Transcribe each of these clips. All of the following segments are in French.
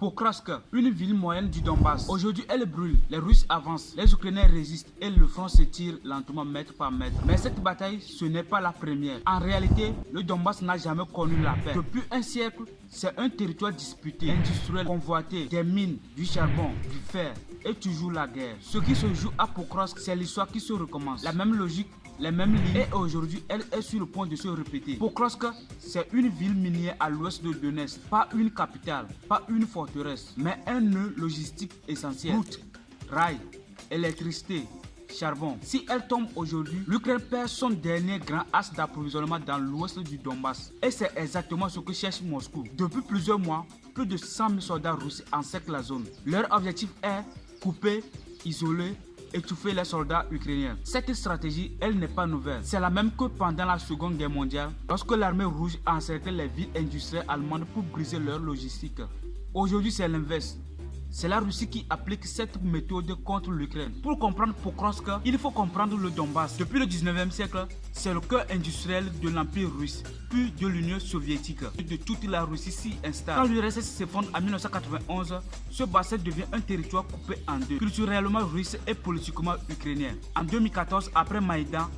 Pokrovsk, une ville moyenne du Donbass. Aujourd'hui, elle brûle, les Russes avancent, les Ukrainiens résistent et le front se tire lentement mètre par mètre. Mais cette bataille, ce n'est pas la première. En réalité, le Donbass n'a jamais connu la paix. Depuis un siècle, c'est un territoire disputé, industriel, convoité, des mines, du charbon, du fer et toujours la guerre. Ce qui se joue à Pokrovsk, c'est l'histoire qui se recommence. La même logique, les mêmes lignes, et aujourd'hui elle est sur le point de se répéter. Pokrovsk, c'est une ville minière à l'ouest de Donetsk, pas une capitale, pas une forteresse, mais un nœud logistique essentiel. Route, rail, électricité, charbon. Si elle tombe aujourd'hui, l'Ukraine perd son dernier grand axe d'approvisionnement dans l'ouest du Donbass. Et c'est exactement ce que cherche Moscou. Depuis plusieurs mois, plus de 100 000 soldats russes encerclent la zone. Leur objectif est couper, isoler, étouffer les soldats ukrainiens. Cette stratégie, elle n'est pas nouvelle. C'est la même que pendant la Seconde Guerre mondiale, lorsque l'armée rouge encerclait les villes industrielles allemandes pour briser leur logistique. Aujourd'hui, c'est l'inverse. C'est la Russie qui applique cette méthode contre l'Ukraine. Pour comprendre Pokrovsk, il faut comprendre le Donbass. Depuis le 19e siècle, c'est le cœur industriel de l'Empire russe, puis de l'Union soviétique. De toute la Russie s'y installe. Quand l'URSS s'effondre en 1991, ce bassin devient un territoire coupé en deux, culturellement russe et politiquement ukrainien. En 2014, après Maïdan,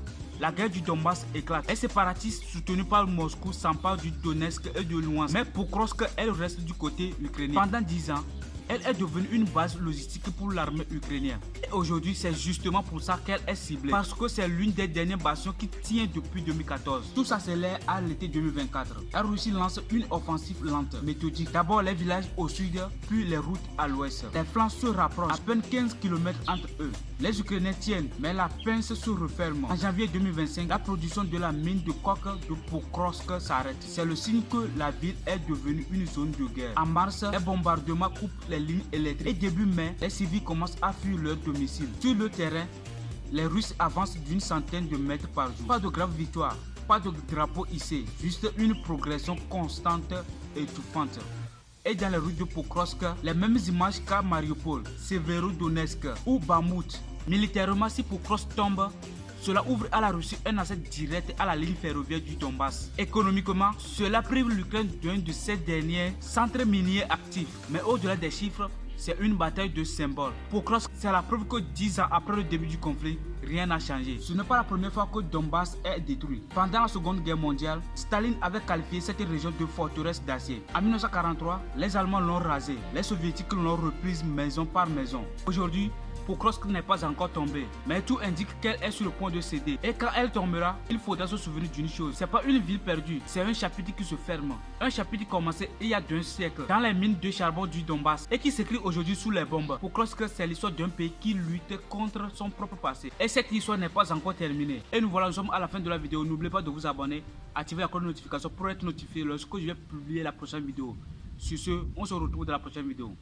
la guerre du Donbass éclate. Les séparatistes soutenus par Moscou s'emparent du Donetsk et de Luhansk. Mais Pokrovsk, elle reste du côté ukrainien. Pendant 10 ans, elle est devenue une base logistique pour l'armée ukrainienne. Et aujourd'hui, c'est justement pour ça qu'elle est ciblée. Parce que c'est l'une des dernières bastions qui tient depuis 2014. Tout s'accélère à l'été 2024. La Russie lance une offensive lente, méthodique. D'abord les villages au sud, puis les routes à l'ouest. Les flancs se rapprochent, à peine 15 km entre eux. Les Ukrainiens tiennent, mais la pince se referme. En janvier 2025, la production de la mine de coke de Pokrovsk s'arrête. C'est le signe que la ville est devenue une zone de guerre. En mars, les bombardements coupent les lignes électriques. Et début mai, les civils commencent à fuir leur domicile. Sur le terrain, les Russes avancent d'une centaine de mètres par jour. Pas de grave victoire, pas de drapeau hissé, juste une progression constante et étouffante. Et dans les rues de Pokrovsk, les mêmes images qu'à Mariupol, Severodonetsk ou Bakhmut. Militairement, si Pokrovsk tombe, cela ouvre à la Russie un accès direct à la ligne ferroviaire du Donbass. Économiquement, cela prive l'Ukraine d'un de ses derniers centres miniers actifs. Mais au-delà des chiffres, c'est une bataille de symboles. Pokrovsk, c'est la preuve que 10 ans après le début du conflit, rien n'a changé. Ce n'est pas la première fois que Donbass est détruit. Pendant la Seconde Guerre mondiale, Staline avait qualifié cette région de forteresse d'acier. En 1943, les Allemands l'ont rasée. Les Soviétiques l'ont reprise maison par maison. Aujourd'hui, Pokrovsk n'est pas encore tombée, mais tout indique qu'elle est sur le point de céder. Et quand elle tombera, il faudra se souvenir d'une chose. C'est pas une ville perdue, c'est un chapitre qui se ferme. Un chapitre commencé il y a 2 siècles dans les mines de charbon du Donbass et qui s'écrit aujourd'hui sous les bombes. Pokrovsk, c'est l'histoire d'un pays qui lutte contre son propre passé. Et cette histoire n'est pas encore terminée. Et nous voilà, nous sommes à la fin de la vidéo. N'oubliez pas de vous abonner, activer la cloche de notification pour être notifié lorsque je vais publier la prochaine vidéo. Sur ce, on se retrouve dans la prochaine vidéo.